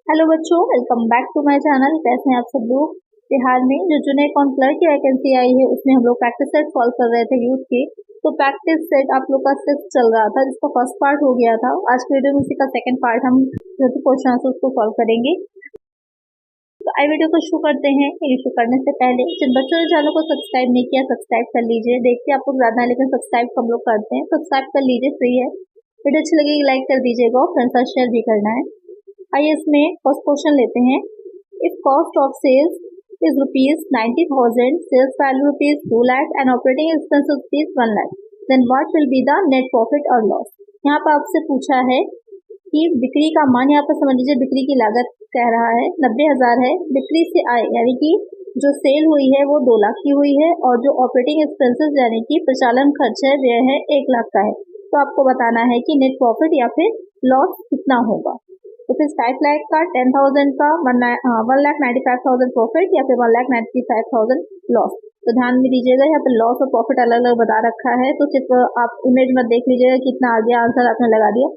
Hello बच्चों, welcome back to my channel. कैसे हैं आप सब लोग। बिहार में जो जूनियर काउंसलर की वैकेंसी आई है उसमें हम लोग प्रैक्टिस सेट सॉल्व कर रहे थे यूथ के। तो प्रैक्टिस सेट आप लोग का सिर्फ चल रहा था, जिसका फर्स्ट पार्ट हो गया था। आज के वीडियो में उसी का सेकंड पार्ट हम जो क्वेश्चन आंसर उसको सॉल्व करेंगे। तो आई वीडियो को शुरू करते हैं। शुरू करने से पहले जिन बच्चों ने चैनल को सब्सक्राइब नहीं किया सब्सक्राइब कर लीजिए। देखते हैं आपको ज्यादा, लेकिन सब्सक्राइब हम लोग करते हैं। सब्सक्राइब कर लीजिए, फ्री है। वीडियो अच्छी लगेगी लाइक कर दीजिएगा और फ्रेंड्स साथ शेयर भी करना है। आइए इसमें फर्स्ट क्वेश्चन लेते हैं। If cost of sales is ₹90,000, sales value ₹2 lakh and operating expenses ₹1 lakh, then what will be the net profit और लॉस। यहाँ पर आपसे पूछा है कि बिक्री का मान, यहाँ पर समझ लीजिए बिक्री की लागत कह रहा है 90,000 है। बिक्री से आए यानी कि जो सेल हुई है वो 2 लाख की हुई है, और जो ऑपरेटिंग एक्सपेंसेस यानी कि प्रचालन खर्च है वह है 1 लाख का है। तो आपको बताना है कि नेट प्रॉफिट या फिर लॉस कितना होगा। तो फिर 5 लाख का, 10,000 का, 1,95,000 प्रॉफिट या फिर 1,95,000 लॉस। तो ध्यान में दीजिएगा, यहाँ पे लॉस और प्रॉफिट अलग अलग बता रखा है। तो सिर्फ आप इमेज में देख लीजिएगा कितना आ गया, आंसर आपने लगा दिया।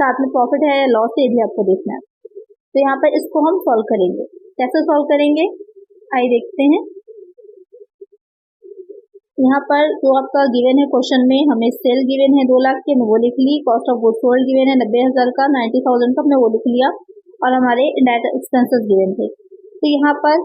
साथ में प्रॉफिट है या लॉस है ये भी आपको देखना है। तो यहाँ पर इसको हम सॉल्व करेंगे। कैसे सॉल्व करेंगे आइए देखते हैं। यहाँ पर जो आपका गिवन है क्वेश्चन में, हमें सेल गिवन है 2 लाख की, हमने वो लिख ली। Cost of goods sold given है 90,000 का, 90,000 का हमने वो लिख लिया। और हमारे इनडायरेक्ट एक्सपेंसेस गिवन थे। तो यहाँ पर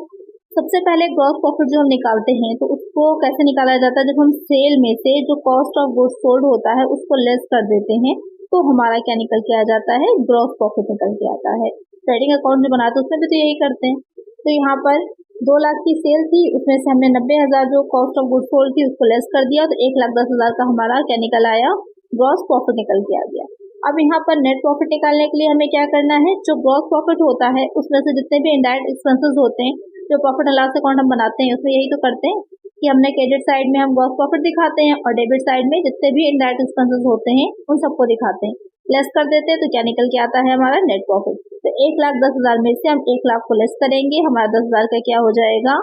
सबसे पहले ग्रॉस प्रॉफिट जो हम निकालते हैं तो उसको कैसे निकाला जाता है। जब हम सेल में से जो कॉस्ट ऑफ गुड्स सोल्ड होता है उसको लेस कर देते हैं तो हमारा क्या निकल के आ जाता है, ग्रॉस प्रॉफिट निकल के आता है। ट्रेडिंग अकाउंट जो बनाते हैं उसमें भी तो यही करते हैं। तो यहाँ पर 2 लाख की सेल थी, उसमें से हमने 90,000 जो कॉस्ट ऑफ गुड्स सोल्ड थी उसको लेस कर दिया, तो 1,10,000 का हमारा क्या निकल आया, ग्रॉस प्रॉफिट निकल के आ गया। अब यहाँ पर नेट प्रॉफिट निकालने के लिए हमें क्या करना है, जो ग्रॉस प्रॉफिट होता है उसमें से जितने भी इनडायरेक्ट एक्सपेंसेस होते हैं, जो प्रॉफिट एंड लॉस अकाउंट हम बनाते हैं उसमें यही तो करते हैं कि हमने क्रेडिट साइड में हम ग्रॉस प्रॉफिट दिखाते हैं और डेबिट साइड में जितने भी इनडायरेक्ट एक्सपेंसेस होते हैं उन सबको दिखाते हैं। लेस कर देते हैं तो क्या निकल के आता है हमारा, नेट प्रॉफिट। तो 1,10,000 में से हम 1 लाख को लेस करेंगे, हमारा 10,000 का क्या हो जाएगा,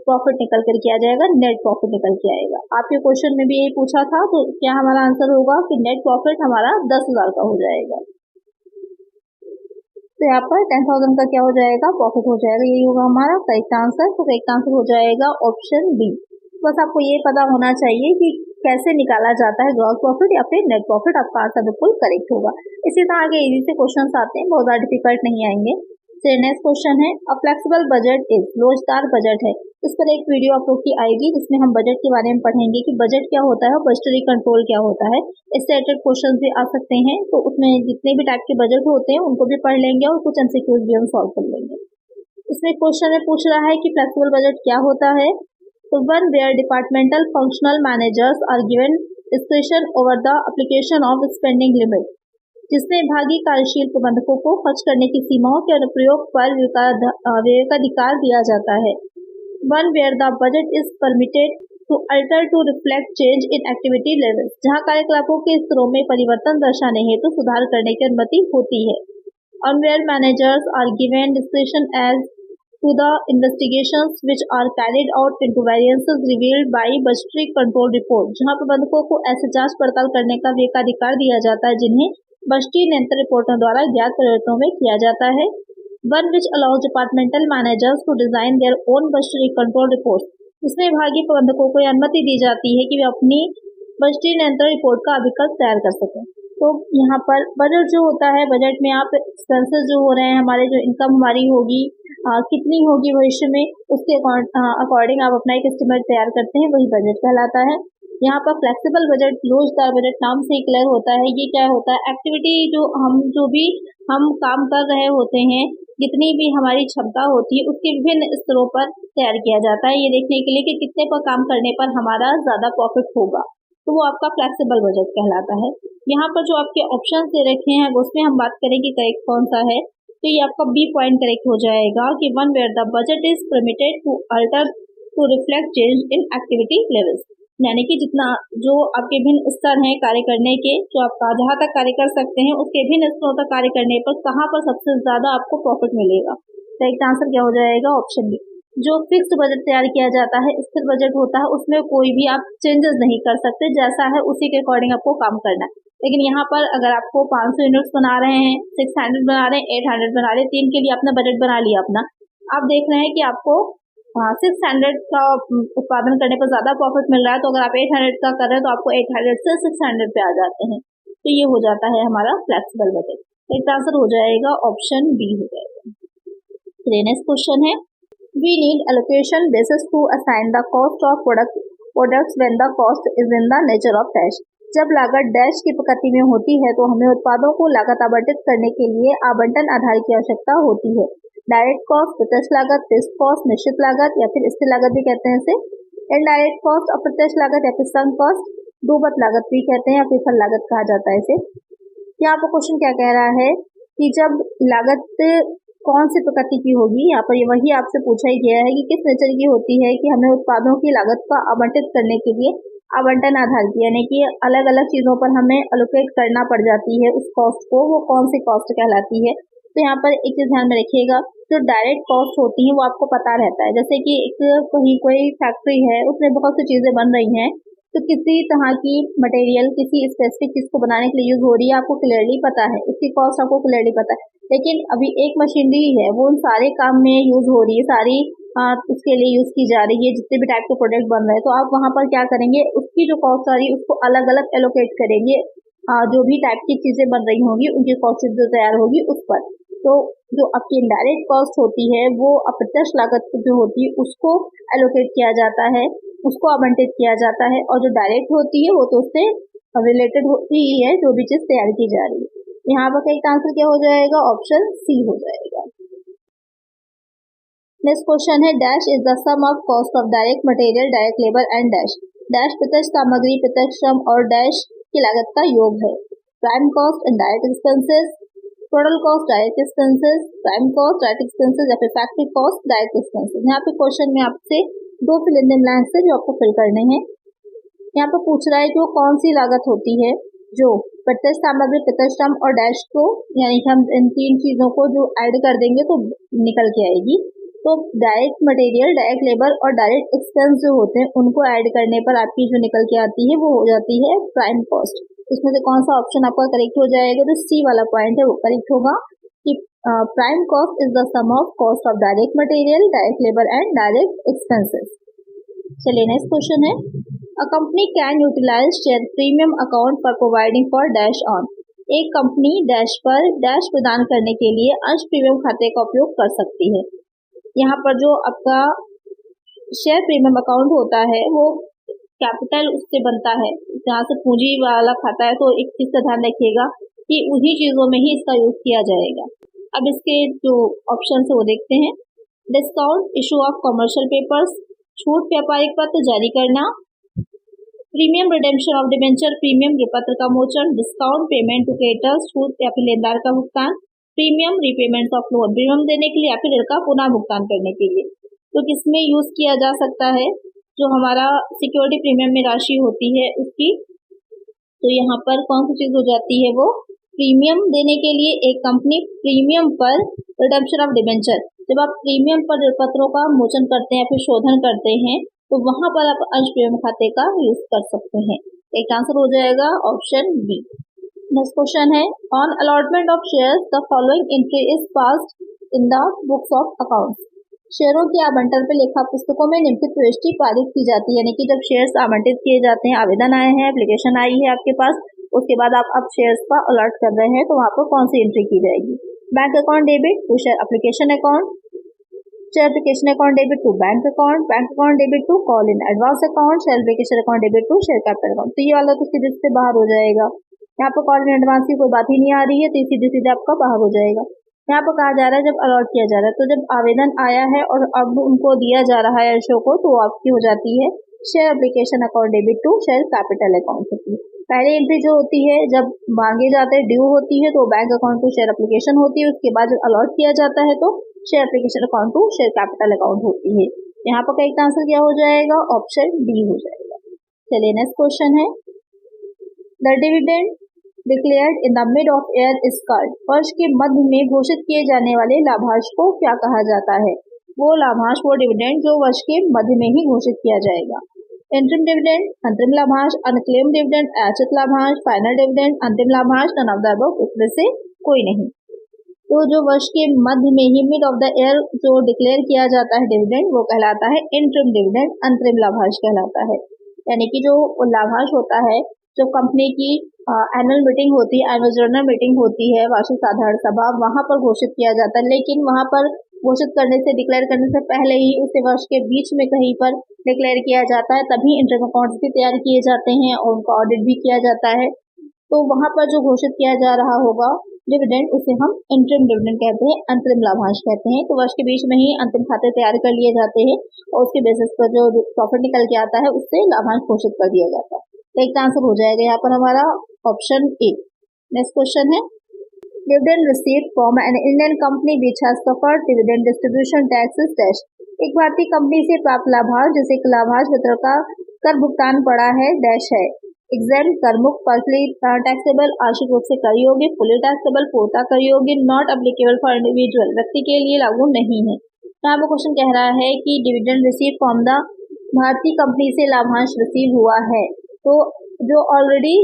प्रॉफिट निकल करके आ जाएगा, नेट प्रॉफिट निकल के आएगा। आपके क्वेश्चन में भी यही पूछा था, तो क्या हमारा आंसर होगा कि नेट प्रॉफिट हमारा 10,000 का हो जाएगा। तो यहाँ पर 10,000 का क्या हो जाएगा, प्रॉफिट हो जाएगा। यही होगा हमारा करेक्ट आंसर। तो करेक्ट आंसर हो जाएगा ऑप्शन बी। बस आपको ये पता होना चाहिए कि कैसे निकाला जाता है ग्रॉस प्रॉफिट या फिर नेट प्रॉफिट, आपका आंसर बिल्कुल करेक्ट होगा। इसी तरह आगे इजी से क्वेश्चंस आते हैं, बहुत ज्यादा डिफिकल्ट नहीं आएंगे। फिर नेक्स्ट क्वेश्चन है, अ फ्लेक्सिबल बजट इज, लोचदार बजट है। इस पर एक वीडियो आप लोग की आएगी जिसमें हम बजट के बारे में पढ़ेंगे कि बजट क्या होता है और बजटरी कंट्रोल क्या होता है। इससे रिलेटेड क्वेश्चन भी आ सकते हैं, तो उसमें जितने भी टाइप के बजट होते हैं उनको भी पढ़ लेंगे और कुछ एमसीक्यूज भी हम सॉल्व कर लेंगे। इसमें क्वेश्चन में पूछ रहा है कि फ्लेक्सिबल बजट क्या होता है। तो one where departmental functional managers are given description over the application of spending limit, जिसमें भागी कार्यशील प्रबंधकों को खर्च करने की सीमाओं के अनुप्रयोग पर व्यय दिया जाता है। One where the budget is permitted to alter to reflect change in activity level, जहां कार्यकलापों के स्तरों में परिवर्तन दर्शाने हेतु सुधार करने की अनुमति होती है। On where managers are given discretion as to the investigations which are carried out into variances revealed by budgetary control report, जहां प्रबंधकों को ऐसे जांच पड़ताल करने का विवेकाधिकार दिया जाता है जिन्हें बजटीय नियंत्रण रिपोर्टों द्वारा ज्ञात परिवर्तनों में किया जाता है। One which allows departmental managers to design their own budgetary control reports, इसमें विभागीय प्रबंधकों को यह अनुमति दी जाती है कि वे अपनी बजटीय नियंत्रण रिपोर्ट का विकल्प तैयार कर सकें। तो यहाँ पर बजट जो होता है, बजट में आप एक्सपेंसेस जो हो रहे हैं हमारे, जो इनकम हमारी होगी कितनी होगी भविष्य में, उसके अकॉर्डिंग आप अपना एक एस्टिमेट तैयार करते हैं, वही बजट कहलाता है। यहाँ पर फ्लेक्सिबल बजट, लोचदार बजट नाम से ही क्लियर होता है। ये क्या होता है, एक्टिविटी जो भी हम काम कर रहे होते हैं, जितनी भी हमारी क्षमता होती है उसके विभिन्न स्तरों पर तैयार किया जाता है, ये देखने के लिए कि कितने पर काम करने पर हमारा ज्यादा प्रॉफिट होगा, तो वो आपका फ्लेक्सिबल बजट कहलाता है। यहाँ पर जो आपके ऑप्शन दे रखे हैं उसमें हम बात करेंगे करेक्ट कौन सा है, तो ये आपका बी पॉइंट करेक्ट हो जाएगा कि one where the budget is permitted to alter to reflect change in activity levels, यानी कि जितना जो आपके भिन्न स्तर हैं कार्य करने के, जो आपका जहाँ तक कार्य कर सकते हैं उसके भिन्न स्तरों तक कार्य करने पर कहाँ पर सबसे ज्यादा आपको प्रॉफिट मिलेगा। करेक्ट आंसर क्या हो जाएगा, ऑप्शन बी। जो फिक्स बजट तैयार किया जाता है, स्थिर बजट होता है, उसमें कोई भी आप चेंजेस नहीं कर सकते, जैसा है उसी के अकॉर्डिंग आपको काम करना है। लेकिन यहाँ पर अगर आपको 500 यूनिट्स बना रहे हैं, 600 बना रहे हैं, 800 बना रहे हैं, 3 के लिए आपने बजट बना लिया अपना, आप देख रहे हैं कि आपको 600 का उत्पादन करने पर ज़्यादा प्रॉफिट मिल रहा है, तो अगर आप 800 का कर रहे हैं तो आपको 800 से 600 पे आ जाते हैं। तो ये हो जाता है हमारा फ्लेक्सिबल बजट। तो इसका आंसर हो जाएगा ऑप्शन बी हो जाएगा। नेक्स्ट क्वेश्चन है, we need allocation basis to assign the cost of products when the cost is in the nature of dash. जब लागत डैश की प्रकृति में होती है तो हमें उत्पादों को लागत आवंटित करने के लिए आवंटन आधार की आवश्यकता होती है। डायरेक्ट कॉस्ट, प्रत्यक्ष लागत, फिक्स्ड कॉस्ट, निश्चित लागत या फिर स्थिर लागत भी कहते हैं इसे। इनडायरेक्ट कॉस्ट, अप्रत्यक्ष लागत या फिर संक कॉस्ट, डूबत लागत भी कहते हैं या फिर फल लागत कहा जाता है इसे। यहाँ पर क्वेश्चन क्या कह रहा है कि जब लागत कौन सी प्रकृति की होगी, यहाँ पर वही आपसे पूछा ही गया है कि किस नेचर की होती है कि हमें उत्पादों की लागत का आवंटित करने के लिए आवंटन आधार की, यानी कि अलग अलग चीजों पर हमें एलोकेट करना पड़ जाती है उस कॉस्ट को, वो कौन सी कॉस्ट कहलाती है। तो यहाँ पर एक चीज ध्यान में रखिएगा, जो डायरेक्ट कॉस्ट होती है वो आपको पता रहता है। जैसे कि एक कहीं कोई फैक्ट्री है, उसमें बहुत सी चीजें बन रही हैं, तो किसी तरह की मटेरियल किसी स्पेसिफिक चीज को बनाने के लिए यूज हो रही है, आपको क्लियरली पता है, उसकी कॉस्ट आपको क्लियरली पता है। लेकिन अभी एक मशीनरी है, वो उन सारे काम में यूज हो रही है, सारी उसके लिए यूज की जा रही है, जितने भी टाइप के प्रोडक्ट बन रहे हैं, तो आप वहां पर क्या करेंगे, उसकी जो कॉस्ट आ रही है उसको अलग अलग एलोकेट करेंगे, जो भी टाइप की चीजें बन रही होंगी उनकी कॉस्ट जो तैयार होगी उस पर। तो जो आपकी इनडायरेक्ट कॉस्ट होती है वो अप्रत्यक्ष लागत जो होती है उसको एलोकेट किया जाता है, उसको आवंटित किया जाता है, और जो डायरेक्ट होती है वो तो उससे रिलेटेड होती ही है, जो भी चीज तैयार की जा रही है। यहाँ पर एक आंसर क्या हो जाएगा, ऑप्शन सी हो जाएगा। नेक्स्ट क्वेश्चन है, dash is the sum of cost of direct material, direct labour and dash. Dash प्रत्यक्ष सामग्री, प्रत्यक्ष श्रम और डैश की लागत का योग है। Prime cost indirect expenses, total cost direct expenses, prime cost direct expenses या फिर फैक्ट्री कॉस्ट डायरेक्ट एक्सपेंसेस। यहाँ पे क्वेश्चन में आपसे दो फिल इन द ब्लैंक्स है जो आपको फिल करने हैं। यहाँ पे पूछ रहा है कि वो कौन सी लागत होती है जो प्रत्यक्ष सामग्री, प्रत्यक्ष श्रम और डैश को, यानी कि हम इन तीन चीजों को जो ऐड कर देंगे तो निकल के आएगी। तो डायरेक्ट मटेरियल, डायरेक्ट लेबर और डायरेक्ट एक्सपेंस जो होते हैं उनको ऐड करने पर आपकी जो निकल के आती है वो हो जाती है प्राइम कॉस्ट। इसमें से कौन सा ऑप्शन आपका करेक्ट हो जाएगा, तो सी वाला पॉइंट है वो करेक्ट होगा कि prime cost is the sum of cost of direct material, direct labour and direct expenses. चलिए नेक्स्ट क्वेश्चन है, a company can utilise share premium account for providing for dash on. एक company dash पर dash प्रदान करने के लिए अंश premium खाते का उपयोग कर सकती है। यहाँ पर जो आपका शेयर प्रीमियम अकाउंट होता है वो कैपिटल उससे बनता है, जहाँ से पूंजी वाला खाता है, तो एक चीज का ध्यान रखिएगा कि उन्हीं चीजों में ही इसका यूज किया जाएगा। अब इसके जो ऑप्शन है वो देखते हैं, discount, issue of commercial papers, छूट व्यापारिक पत्र जारी करना, premium redemption of debenture, premium विपत्र का मोचन, डिस्काउंट पेमेंट टू क्रेडिटर्स, छूट या फिर लेनदार का भुगतान, premium repayment of loan, premium देने के लिए या फिर ऋण का पुनः भुगतान करने के लिए। तो किसमें यूज किया जा सकता है, जो हमारा सिक्योरिटी प्रीमियम में राशि होती है उसकी। तो यहाँ पर कौन सी चीज हो जाती है, वो प्रीमियम देने के लिए एक कंपनी प्रीमियम पर रिडेम्पशन ऑफ डिबेंचर, जब आप प्रीमियम पर पत्रों का मोचन करते हैं या फिर शोधन करते हैं तो वहां पर आप अंश प्रीमियम खाते का यूज कर सकते हैं। एक आंसर हो जाएगा ऑप्शन बी। नेक्स्ट क्वेश्चन है, on allotment of shares the following entry is passed in the books of accounts. शेयरों के आवंटन पर लेखा पुस्तकों में निम्नलिखित प्रविष्टि पारित की जाती है, यानी कि जब शेयर्स आवंटित किए जाते हैं, आवेदन आए हैं, एप्लीकेशन आई है आपके पास, उसके बाद आप अब शेयर्स का अलॉट कर रहे हैं, तो वहां पर कौन सी एंट्री की जाएगी। Bank account debit to share application account, share application account debit to bank account debit to call in advance account, share application account debit to share capital account. तो ये वाला तो सीधे से बाहर हो जाएगा, यहाँ पर कॉल इन एडवांस की कोई बात ही नहीं आ रही है, तो सीधे सीधे आपका बाहर हो जाएगा। यहाँ पर कहा जा रहा है जब अलॉट किया जा रहा है, तो जब आवेदन आया है और अब उनको दिया जा रहा है अर्शों को, तो आपकी हो जाती है share application account debit to share capital account होती है। पहली एंट्री जो होती है जब मांगे जाते हैं, ड्यू होती है, तो bank account to share application होती है। उसके बाद जब अलॉट किया जाता है तो share application account to share capital account होती है। यहाँ पर करेक्ट आंसर क्या हो जाएगा, ऑप्शन डी हो जाएगा। चलिए नेक्स्ट क्वेश्चन है, the dividend declared in the mid of year is called. वर्ष के मध्य में घोषित किए जाने वाले लाभांश को क्या कहा जाता है। वो लाभांश, वो डिविडेंड जो वर्ष के मध्य में ही घोषित किया जाएगा। इंटरिम डिविडेंड, अंतरिम लाभांश, अनक्लेम डिविडेंड, ऐच्छिक लाभांश, फाइनल डिविडेंड, अंतिम लाभांश, नन ऑफ द अबव, इसमें से कोई नहीं। तो जो वर्ष के मध्य में ही मिड ऑफ द ईयर जो डिक्लेयर किया जाता है डिविडेंड, वो कहलाता है इंटरिम डिविडेंड, अंतरिम लाभांश कहलाता है। यानी कि जो लाभांश होता है, जो कंपनी की एनुअल मीटिंग होती है, एनुअल जनरल मीटिंग होती है, वार्षिक साधारण सभा, वहां पर घोषित किया जाता है। लेकिन वहां पर घोषित करने से, डिक्लेयर करने से पहले ही उसे वर्ष के बीच में कहीं पर डिक्लेयर किया जाता है, तभी इंटरिम अकाउंट्स भी तैयार किए जाते हैं और उनका ऑडिट भी किया जाता है। तो वहां पर जो घोषित किया जा रहा होगा डिविडेंड, उसे हम इंटरिम डिविडेंड कहते हैं, अंतरिम लाभांश कहते हैं। तो वर्ष के बीच में ही अंतिम खाते तैयार कर लिए जाते हैं और उसके बेसिस पर जो प्रॉफिट निकल के आता है उससे लाभांश घोषित कर दिया जाता है। तो एक आंसर हो जाएगा यहाँ पर हमारा ऑप्शन ए। नेक्स्ट क्वेश्चन है, dividend received from an Indian company which has suffered dividend distribution taxes dash. एक भारतीय कंपनी से प्राप्त लाभांश जिसे लाभांश वितरण का कर भुगतान पड़ा है डैश है। एग्जाम कर मुक्त, पार्टली टैक्सेबल, आंशिक रूप से कर योग्य, फुली टैक्सेबल, पूर्णतः कर योग्य, नॉट एप्लीकेबल फॉर इंडिविजुअल, व्यक्ति के लिए लागू नहीं है। यहाँ पर क्वेश्चन कह रहा है कि डिविडेंड रिसीव फ्रॉम द, भारतीय कंपनी से लाभांश रिसीव हुआ है, तो जो ऑलरेडी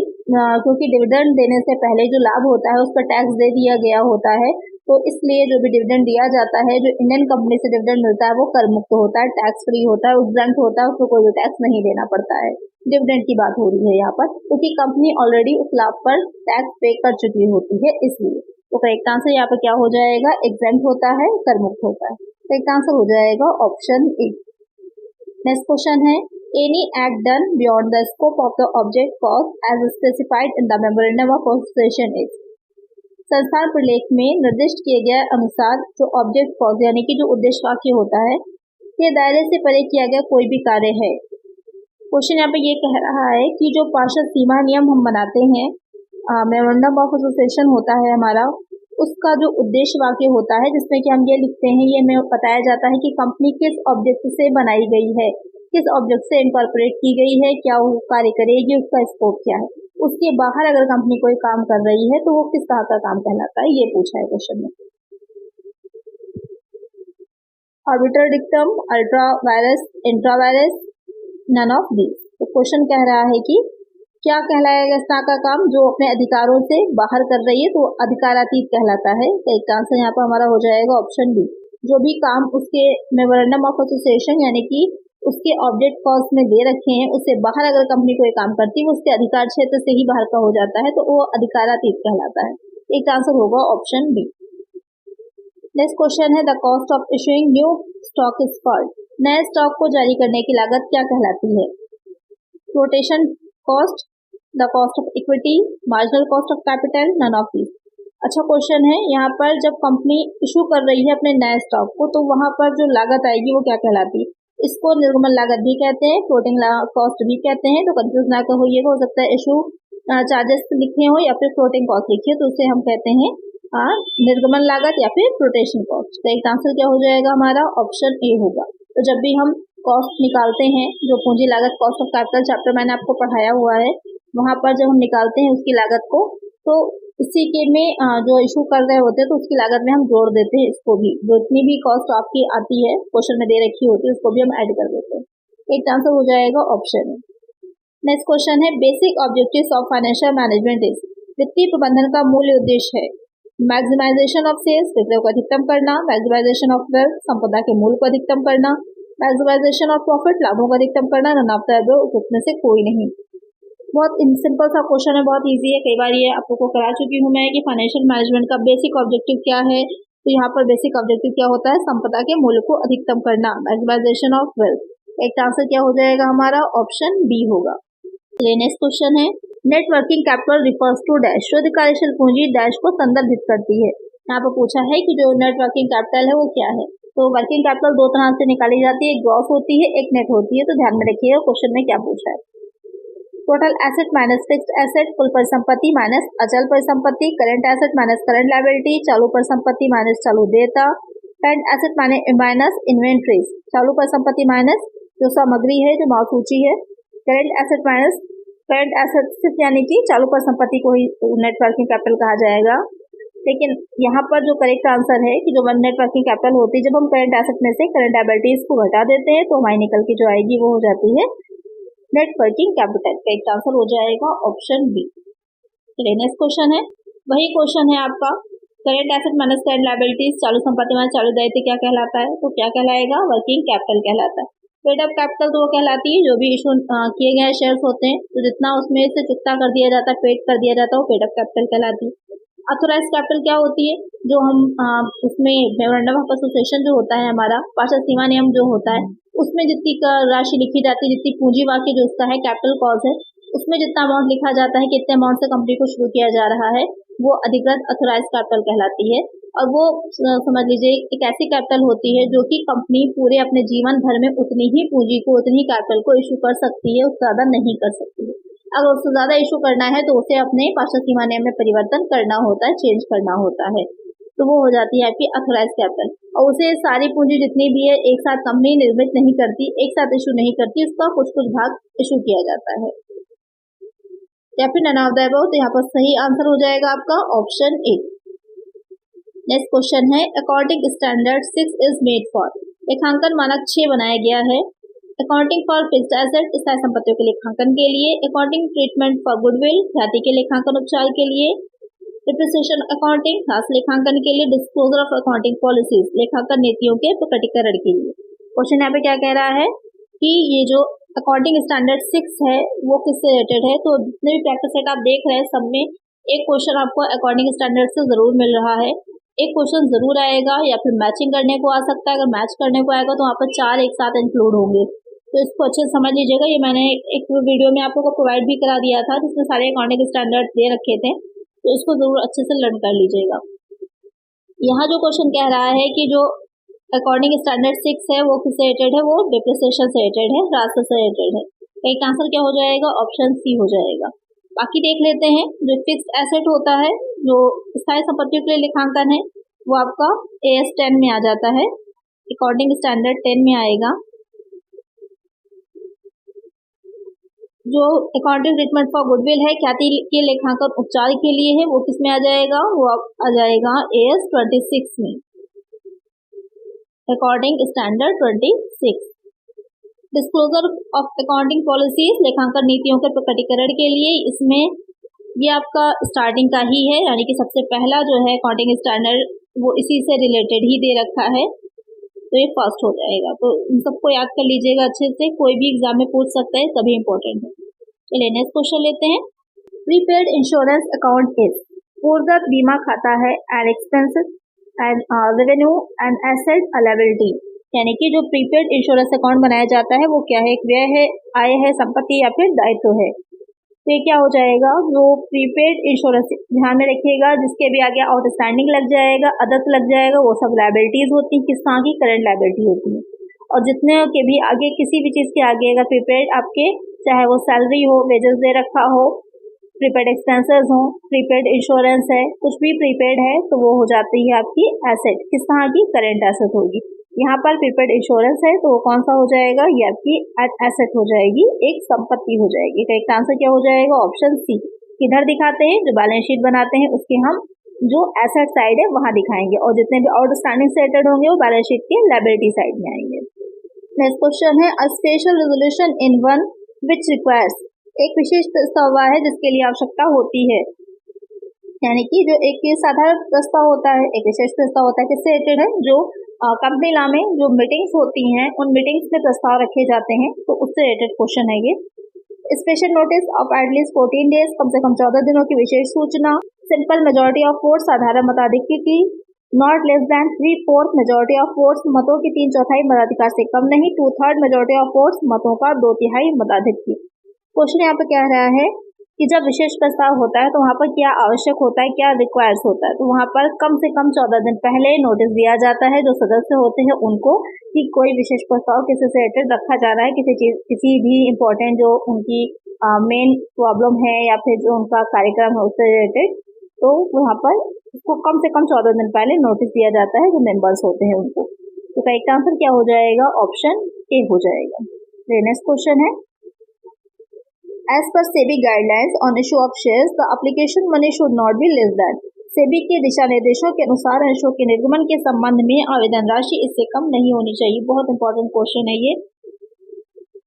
क्योंकि डिविडेंड देने से पहले जो लाभ होता है उस पर टैक्स दे दिया गया होता है, तो इसलिए जो भी डिविडेंड दिया जाता है, जो इंडियन कंपनी से डिविडेंड मिलता है, वो कर मुक्त होता है, टैक्स फ्री होता है, एग्जम्प्ट होता है, उसको कोई भी टैक्स नहीं देना पड़ता है। डिविडेंड की बात हो रही है यहाँ पर, क्योंकि कंपनी ऑलरेडी उस लाभ पर टैक्स पे कर चुकी होती है, इसलिए। तो करेक्ट आंसर यहाँ पर क्या हो जाएगा, एग्जम्प्ट होता है, कर मुक्त होता है। करेक्ट आंसर हो जाएगा ऑप्शन ए। नेक्स्ट क्वेश्चन है, any act done beyond the scope of the object clause as specified in the memorandum of association is। संस्थान प्रलेख में निर्दिष्ट किए गए अनुसार जो ऑब्जेक्ट क्लॉज यानी कि जो उद्देश्य वाक्य होता है, के दायरे से परे किया गया कोई भी कार्य है। क्वेश्चन यहाँ पे ये कह रहा है कि जो पार्षद सीमा नियम हम बनाते हैं, मेमोरेंडम ऑफ एसोसिएशन होता है हमारा, उसका जो उद्देश्य वाक्य होता है जिसमें कि हम ये लिखते हैं, ये हमें बताया जाता है कि कंपनी किस ऑब्जेक्ट से बनाई गई है, किस ऑब्जेक्ट से इनकॉर्पोरेट की गई है, क्या वो कार्य करेगी, उसका स्कोप क्या है। उसके बाहर अगर कंपनी कोई काम कर रही है तो वो किस तरह का काम कहलाता है, ये पूछा है क्वेश्चन में। Obiter dictum, ultra vires, intra vires, none of these. तो क्वेश्चन कह रहा है कि क्या कहलाएगा इस तरह का काम जो अपने अधिकारों से बाहर कर रही है, तो अधिकारातीत कहलाता है। तो एक आंसर यहाँ पर हमारा हो जाएगा ऑप्शन बी। जो भी काम उसके मेमोरेंडम ऑफ एसोसिएशन यानी कि उसके ऑब्जेक्ट क्लॉज में दे रखे हैं, उससे बाहर अगर कंपनी कोई काम करती है, वो उसके अधिकार क्षेत्र से ही बाहर का हो जाता है, तो वो अधिकारातीत कहलाता है। एक आंसर होगा ऑप्शन बी। नेक्स्ट क्वेश्चन है, the cost of issuing new stock is called. नए स्टॉक को जारी करने की लागत क्या कहलाती है। Rotation cost, the cost of equity, marginal cost of capital, none of these. अच्छा क्वेश्चन है, यहाँ पर जब कंपनी इशू कर रही है अपने नए स्टॉक को, तो वहां पर जो लागत आएगी वो क्या कहलाती है। इसको निर्गमन लागत भी कहते हैं, फ्लोटिंग कॉस्ट भी कहते हैं। तो कंफ्यूज ना होइएगा, हो सकता है इशू चार्जेस लिखे हो या फिर फ्लोटिंग कॉस्ट लिखी हो, तो उसे हम कहते हैं निर्गमन लागत या फिर फ्लोटेशन कॉस्ट। तो एक आंसर क्या हो जाएगा हमारा, ऑप्शन ए होगा। तो जब भी हम कॉस्ट निकालते हैं, जो पूंजी लागत कॉस्ट ऑफ कैपिटल चैप्टर मैंने आपको पढ़ाया हुआ है, वहां पर जब हम निकालते हैं उसकी लागत को, तो इसी के में जो इशू कर रहे होते हैं तो उसकी लागत में हम जोड़ देते हैं इसको भी, जो इतनी भी कॉस्ट आपकी आती है क्वेश्चन में दे रखी होती है उसको भी हम ऐड कर देते हैं। एक आंसर हो जाएगा ऑप्शन ए। नेक्स्ट क्वेश्चन है, basic objectives of financial management is. वित्तीय प्रबंधन का मूल उद्देश्य है मैक्सिमाइजेशन ऑफ सेल्स, विक्रय को अधिकतम करना, मैक्सिमाइजेशन ऑफ वेल्थ, संपदा के मूल्य को अधिकतम करना, मैक्सिमाइजेशन ऑफ प्रॉफिट, लाभों को अधिकतम करना, नन ऑफ द अबव, उसमें से कोई नहीं। बहुत सिंपल सा क्वेश्चन है, बहुत इजी है। कई बार ये आपको करा चुकी हूँ मैं कि फाइनेंशियल मैनेजमेंट का बेसिक ऑब्जेक्टिव क्या है। तो यहाँ पर बेसिक ऑब्जेक्टिव क्या होता है, संपदा के मूल्य को अधिकतम करना, मैक्सिमाइजेशन ऑफ वेल्थ। एक आंसर क्या हो जाएगा हमारा, ऑप्शन बी होगा। ये नेक्स्ट क्वेश्चन है, net working capital refers to dash. शुद्ध कार्यशील पूंजी डैश को संदर्भित करती है। यहाँ पर पूछा है कि जो नेट वर्किंग कैपिटल है वो क्या है। तो वर्किंग कैपिटल दो तरह से निकाली जाती है, एक ग्रॉस होती है, एक नेट होती है। तो ध्यान में रखिएगा क्वेश्चन में क्या पूछा है। Total asset minus fixed asset, कुल परिसंपत्ति माइनस अचल परिसंपत्ति, current asset minus current liability, चालू परिसंपत्ति माइनस चालू देयता, करंट एसेट माइनस इन्वेंट्रीज, चालू परिसंपत्ति माइनस जो सामग्री है, जो माल सूची है, current asset minus current asset यानी कि चालू परिसंपत्ति को ही नेट वर्किंग कैपिटल कहा जाएगा। लेकिन यहाँ पर जो करेक्ट आंसर है कि जो नेट वर्किंग कैपिटल होती है, जब हम करंट एसेट में से करंट लायबिलिटीज को घटा देते हैं तो हमारी निकल की जो आएगी वो हो जाती है नेट वर्किंग कैपिटल का एक आंसर हो जाएगा ऑप्शन बी। चलिए नेक्स्ट क्वेश्चन है, वही क्वेश्चन है आपका current asset minus current liabilities, चालू संपत्ति माइनस चालू दायित्व क्या कहलाता है? तो क्या कहलाएगा? वर्किंग कैपिटल कहलाता है। पेड अप कैपिटल तो वो कहलाती है जो भी इशू किए गए शेयर्स होते हैं तो जितना उसमें से चुकता कर दिया जाता है, पेड कर दिया जाता है, वो पेड अप कैपिटल कहलाती है। ऑथोराइज कैपिटल क्या होती है? जो हम उसमें मेमोरेंडम ऑफ एसोसिएशन जो होता है हमारा, पार्षद सीमा नियम जो होता है, उसमें जितनी राशि लिखी जाती है, जितनी पूंजी वाक्य जो उसका है कैपिटल कॉज है, उसमें जितना अमाउंट लिखा जाता है, कितने अमाउंट से कंपनी को शुरू किया जा रहा है, वो अधिकृत ऑथोराइज कैपिटल कहलाती है। और वो समझ लीजिए एक ऐसी कैपिटल होती है जो कि कंपनी पूरे अपने जीवन भर में उतनी ही पूंजी को, उतनी ही कैपिटल को इशू कर सकती है, उससे ज्यादा नहीं कर सकती है। अगर उससे ज्यादा इशू करना है तो उसे अपने पार्षद सीमा नियम में परिवर्तन करना होता है, चेंज करना होता है, तो वो हो जाती है आपकी ऑथोराइज कैपिटल। और उसे सारी पूंजी जितनी भी है एक साथ कंपनी निर्मित नहीं करती, एक साथ इशू नहीं करती, उसका कुछ कुछ भाग इशू किया जाता है या फिर नन ऑफ द अबव। तो यहाँ पर सही आंसर हो जाएगा आपका ऑप्शन ए। नेक्स्ट क्वेश्चन है, according standard 6 is made for, लेखांकन मानक 6 बनाया गया है। अकाउंटिंग फॉर फिक्स्ड एसेट, स्थायी संपत्तियों के लेखांकन के लिए। अकाउंटिंग ट्रीटमेंट फॉर गुडविल, ख्याति के लेखांकन उपचार के लिए। डिप्रिसिएशन अकाउंटिंग, खास लेखांकन के लिए। डिस्क्लोजर ऑफ अकाउंटिंग पॉलिसीज, लेखांकन नीतियों के प्रकटीकरण के लिए। क्वेश्चन यहाँ पे क्या कह रहा है कि ये जो अकाउंटिंग स्टैंडर्ड 6 है वो किससे रिलेटेड है? तो जितने भी प्रैक्टिस सेट आप देख रहे हैं सब में एक क्वेश्चन आपको अकाउंटिंग स्टैंडर्ड से जरूर मिल रहा है, एक क्वेश्चन जरूर आएगा, या फिर मैचिंग करने को आ सकता है। अगर मैच करने को आएगा तो वहाँ पर 4 एक साथ इंक्लूड होंगे, तो इसको अच्छे से समझ लीजिएगा। ये मैंने एक वीडियो में आप लोगों को प्रोवाइड भी करा दिया था जिसमें सारे अकाउंटिंग स्टैंडर्ड दे रखे थे, तो इसको जरूर अच्छे से लर्न कर लीजिएगा। यहाँ जो क्वेश्चन कह रहा है कि जो अकॉर्डिंग स्टैंडर्ड 6 है वो किससे रिलेटेड है? वो डिप्रिसिएशन से रिलेटेड है, राजस्व से रिलेटेड है। तो एक आंसर क्या हो जाएगा? ऑप्शन सी हो जाएगा। बाकी देख लेते हैं, जो फिक्स्ड एसेट होता है, जो स्थायी संपत्तियों के लिए लेखांकन है, वो आपका AS 10 में आ जाता है, अकॉर्डिंग स्टैंडर्ड 10 में आएगा। जो अकाउंटिंग ट्रीटमेंट फॉर गुडविल है, ख्याति के लेखांकन उपचार के लिए है, वो किस में आ जाएगा? वो आ जाएगा AS 26 में, according standard 26। Disclosure of accounting policies, लेखांकन नीतियों के प्रकटीकरण के लिए, इसमें ये आपका स्टार्टिंग का ही है, यानी कि सबसे पहला जो है अकाउंटिंग स्टैंडर्ड वो इसी से रिलेटेड ही दे रखा है, तो ये फर्स्ट हो जाएगा। तो इन सबको याद कर लीजिएगा अच्छे से, कोई भी एग्जाम में पूछ सकता है, सभी इंपॉर्टेंट है। चलिए नेक्स्ट क्वेश्चन लेते हैं। प्रीपेड इंश्योरेंस अकाउंट इज, पूर्वगत बीमा खाता है, an expenses and revenue and asset liability, यानी कि जो प्रीपेड इंश्योरेंस अकाउंट बनाया जाता है वो क्या है? एक व्यय है, आय है, संपत्ति या फिर दायित्व है। तो ये क्या हो जाएगा? जो प्रीपेड इंश्योरेंस, ध्यान में रखिएगा, जिसके भी आगे आउटस्टैंडिंग लग जाएगा, अदर लग जाएगा, वो सब लायबिलिटीज होती है, किस तरह की? करंट लायबिलिटी होती है। और जितने के भी आगे किसी भी चीज के आगे अगर प्रीपेड आपके, चाहे वो सैलरी हो, वेजेस दे रखा हो, प्रीपेड एक्सपेंसेस हो, प्रीपेड इंश्योरेंस है, कुछ भी प्रीपेड है, तो वो हो जाती है आपकी एसेट, किस तरह की? करंट एसेट होगी। यहाँ पर प्रीपेड इंश्योरेंस है तो वो कौन सा हो जाएगा? ये आपकी एसेट हो जाएगी, एक संपत्ति हो जाएगी। तो एक आंसर क्या हो जाएगा? Option C. किधर दिखाते हैं? जो बैलेंस शीट बनाते हैं उसके हम जो एसेट साइड है वहां दिखाएंगे, और जितने भी आउटस्टैंडिंग से रिलेटेड होंगे वो बैलेंस शीट के लायबिलिटी साइड में आएंगे। नेक्स्ट क्वेश्चन है, a special resolution in one which requires, एक विशेष प्रस्ताव है जिसके लिए आवश्यकता होती है, यानी कि जो एक साधारण प्रस्ताव होता है, एक विशेष प्रस्ताव होता है, किससे रिलेटेड है? जो कंपनी लॉ में जो मीटिंग्स होती हैं उन मीटिंग्स में प्रस्ताव रखे जाते हैं, तो उससे रिलेटेड क्वेश्चन है ये। Special notice of at least 14 days, कम से कम 14 दिनों की विशेष सूचना। सिंपल मेजोरिटी ऑफ वोट्स, साधारण मताधिक्य की। Not less then 3/4 majority of votes, मतों की 3/4 मताधिकार से कम नहीं। 2/3 मेजोरिटी ऑफ वोट्स, मतों का 2/3 मताधिक्य। क्वेश्चन यहाँ पे क्या रहा है कि जब विशेष प्रस्ताव होता है तो वहाँ पर क्या आवश्यक होता है, क्या रिक्वायर्स होता है? तो वहाँ पर कम से कम 14 दिन पहले नोटिस दिया जाता है जो सदस्य होते हैं उनको, कि कोई विशेष प्रस्ताव किसी से रिलेटेड रखा जा रहा है, किसी भी इम्पोर्टेंट जो उनकी मेन प्रॉब्लम है या फिर जो उनका कार्यक्रम है उससे रिलेटेड, तो वहाँ पर उसको कम से कम 14 दिन पहले नोटिस दिया जाता है जो मेंबर्स होते हैं उनको। तो करेक्ट आंसर क्या हो जाएगा? ऑप्शन ए हो जाएगा। नेक्स्ट क्वेश्चन है, As per SEBI guidelines on issue of shares, the application money should not be less than. SEBI के दिशा निर्देशों के अनुसार अंशों के निर्गमन के संबंध में आवेदन राशि इससे कम नहीं होनी चाहिए। बहुत इंपॉर्टेंट क्वेश्चन है ये।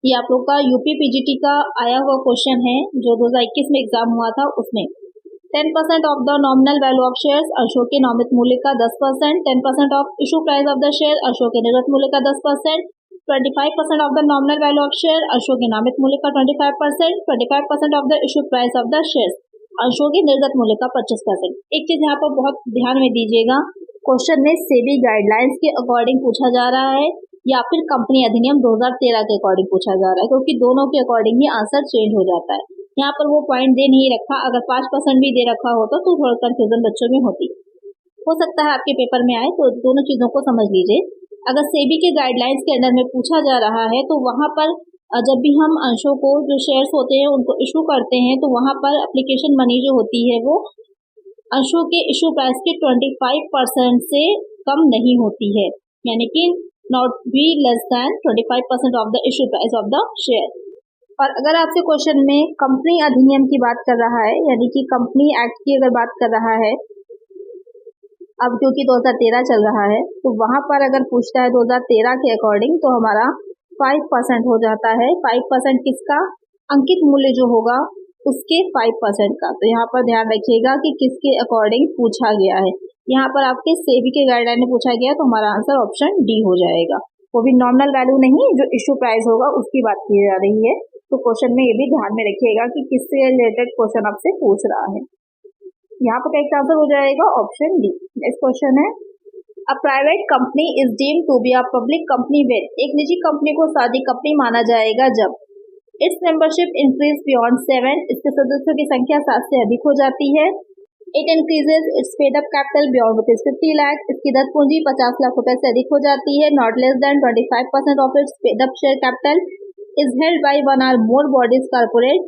ये आप लोग का यूपी पीजीटी का आया हुआ क्वेश्चन है जो 2021 में एग्जाम हुआ था। उसमें 10% of the nominal value of shares Ashok के नामित मूल्य का 10%, 10% of issue price of the share Ashok के निर्गत मूल्य का 10%, 25% of the nominal value of share Ashok के नामित मूल्य का 25%, 25% of the issue price of the share Ashok के निर्गत मूल्य का 25%। एक चीज यहाँ पर बहुत ध्यान में दीजिएगा, क्वेश्चन में सेबी गाइडलाइंस के अकॉर्डिंग पूछा जा रहा है या फिर कंपनी अधिनियम 2013 के अकॉर्डिंग पूछा जा रहा है, क्योंकि दोनों के अकॉर्डिंग ही आंसर चेंज हो जाता है। यहाँ पर वो पॉइंट दे नहीं रखा, अगर 5% भी दे रखा होता तो थोड़ा कंफ्यूजन बच्चों में होती, हो सकता है आपके पेपर में आए, तो दोनों चीजों को समझ लीजिए। अगर सेबी के गाइडलाइंस के अंडर में पूछा जा रहा है तो वहां पर जब भी हम अंशों को जो शेयर्स होते हैं उनको इशू करते हैं तो वहां पर एप्लीकेशन मनी जो होती है वो अंशों के इशू प्राइस के 25% से कम नहीं होती है, यानी कि not be less than 25% of the issue price of the share. और अगर आपसे क्वेश्चन में कंपनी अधिनियम की बात कर रहा है, यानी कि कंपनी एक्ट की अगर बात कर रहा है, अब क्योंकि 2013 चल रहा है तो वहां पर अगर पूछता है 2013 के अकॉर्डिंग तो हमारा 5% हो जाता है। 5% किसका? अंकित मूल्य जो होगा उसके 5% का। तो यहाँ पर ध्यान रखिएगा कि किसके अकॉर्डिंग पूछा गया है। यहाँ पर आपके सेबी के गाइडलाइन में पूछा गया तो हमारा आंसर ऑप्शन डी हो जाएगा। वो भी नॉमिनल वैल्यू नहीं, जो इशू प्राइस होगा उसकी बात की जा रही है। तो क्वेश्चन में ये भी ध्यान में रखिएगा कि किससे रिलेटेड क्वेश्चन आपसे पूछ रहा है। यहाँ पर करेक्ट आंसर हो जाएगा ऑप्शन डी। नेक्स्ट क्वेश्चन है, a private company is deemed to be a public company when, एक निजी कंपनी को सार्वजनिक कंपनी माना जाएगा जब इट्स मेंबरशिप इंक्रीज बियॉन्ड 7, इसके सदस्यों की संख्या 7 से अधिक हो जाती है। It increases it's paid up capital beyond ₹50 lakh, इसकी दत्त पूंजी 50 लाख रुपए से अधिक हो जाती है। Not less than 25% of its paid up share capital is held by one or more bodies corporate,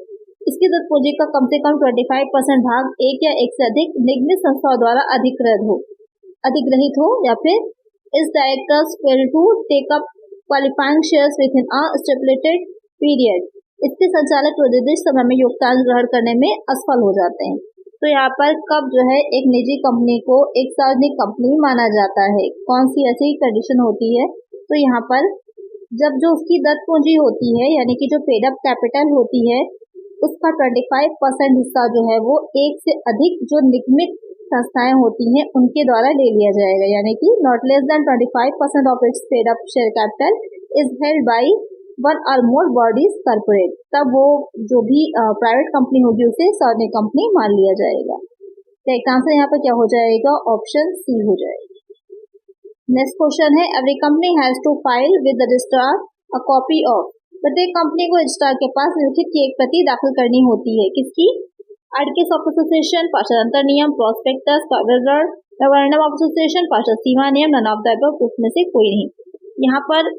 इसकी दत्त पूंजी का कम से कम 25% भाग एक या एक से अधिक निगमित संस्थाओं द्वारा अधिग्रहित हो या फिर इस directors fail to take up qualifying shares within a stipulated period, इसके संचालक निर्दिष्ट समय में योगदान ग्रहण करने में असफल हो जाते हैं। तो यहाँ पर कब जो है एक निजी कंपनी को एक सार्वजनिक कंपनी माना जाता है, कौन सी ऐसी कंडीशन होती है? तो यहाँ पर जब जो उसकी दत्त पूंजी होती है, यानी कि जो पेड अप कैपिटल होती है, उसका 25% हिस्सा जो है वो एक से अधिक जो निगमित संस्थाएं होती हैं उनके द्वारा ले लिया जाएगा, यानी कि not less than 25% of its paid up share capital is held by one और मोर बॉडीज कॉर्पोरेट, तब वो जो भी प्राइवेट कंपनी होगी उसे सार्वजनिक कंपनी मान लिया जाएगा। तो एक आंसर यहाँ पर क्या हो जाएगा? ऑप्शन सी हो जाएगा। नेक्स्ट क्वेश्चन है, every company has to file with the registrar a copy of, प्रत्येक कंपनी को रजिस्ट्रार के पास लिखित की एक प्रति दाखिल करनी होती है। किसकी? आर्टिकल्स ऑफ एसोसिएशन, पार्षद अंतर नियम, प्रोस्पेक्टस, मेमोरेंडम ऑफ एसोसिएशन, पार्षद सीमा नियम, नन ऑफ द अबव, उसमें से कोई नहीं। यहाँ पर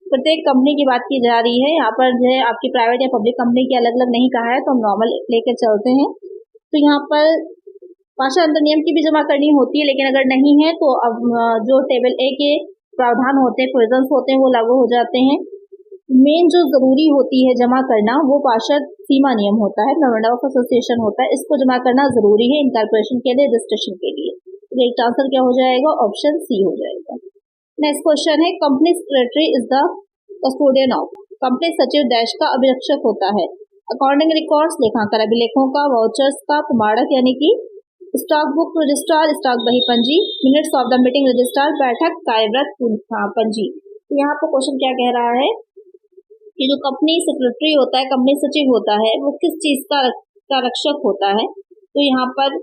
प्रत्येक कंपनी की बात की जा रही है। यहाँ पर जो है आपकी प्राइवेट या पब्लिक कंपनी की अलग अलग नहीं कहा है, तो हम नॉर्मल लेकर चलते हैं। तो यहाँ पर पार्षद अंतर नियम की भी जमा करनी होती है, लेकिन अगर नहीं है तो अब जो टेबल ए के प्रावधान होते हैं, प्रोविजंस होते हैं, वो लागू हो जाते हैं। मेन जो जरूरी होती है जमा करना वो पार्षद सीमा नियम होता है, मेमोरेंडम ऑफ एसोसिएशन होता है, इसको जमा करना जरूरी है इनकॉर्पोरेशन के लिए, रजिस्ट्रेशन के लिए। तो एक आंसर क्या हो जाएगा? ऑप्शन सी हो जाएगा। नेक्स्ट क्वेश्चन है, company secretary is the custodian of, company सचिव डैश का अभिरक्षक होता है। अकाउंटिंग रिकॉर्ड्स, लेखांकन अभिलेखों का, वाउचर्स का, प्रमाणक यानी कि स्टॉक बुक रजिस्ट्रार, स्टॉक बही पंजी, minutes of the meeting registrar, बैठक कार्यव्रत पंजी। तो यहाँ पर क्वेश्चन क्या कह रहा है कि जो कंपनी सेक्रेटरी होता है, कंपनी सचिव होता है, वो किस चीज का रक्षक होता है? तो यहाँ पर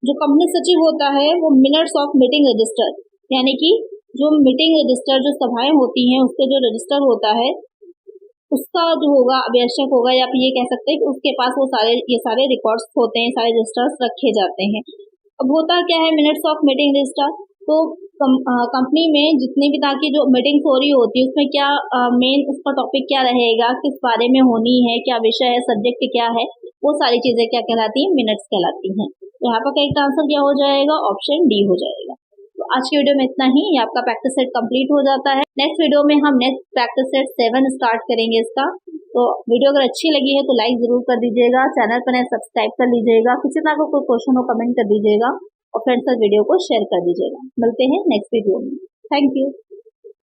जो कंपनी सचिव होता है वो मिनट्स ऑफ मीटिंग रजिस्टर, यानी कि जो मीटिंग रजिस्टर, जो सभाएं होती हैं उसके जो रजिस्टर होता है उसका जो होगा अभिरक्षक होगा, या फिर ये कह सकते हैं कि उसके पास वो ये सारे रिकॉर्ड्स होते हैं, सारे रजिस्टर्स रखे जाते हैं। अब होता क्या है मिनट्स ऑफ मीटिंग रजिस्टर, तो कंपनी में जितनी भी ताकि जो मीटिंग हो रही होती है उसमें क्या मेन उसका टॉपिक क्या रहेगा, किस बारे में होनी है, क्या विषय है, सब्जेक्ट क्या है, वो सारी चीजें क्या कहलाती हैं? मिनट्स कहलाती हैं। तो यहाँ पर करेक्ट आंसर क्या हो जाएगा? ऑप्शन डी हो जाएगा। तो आज की वीडियो में इतना ही, ये आपका प्रैक्टिस सेट कंप्लीट हो जाता है। नेक्स्ट वीडियो में हम नेक्स्ट प्रैक्टिस सेट 7 स्टार्ट करेंगे इसका। तो वीडियो अगर अच्छी लगी है तो लाइक जरूर कर दीजिएगा, चैनल पर नए सब्सक्राइब कर लीजिएगा, किसी तरह का कोई क्वेश्चन हो कमेंट कर दीजिएगा और फ्रेंड्स तक वीडियो को शेयर कर दीजिएगा। मिलते हैं नेक्स्ट वीडियो में। Thank you.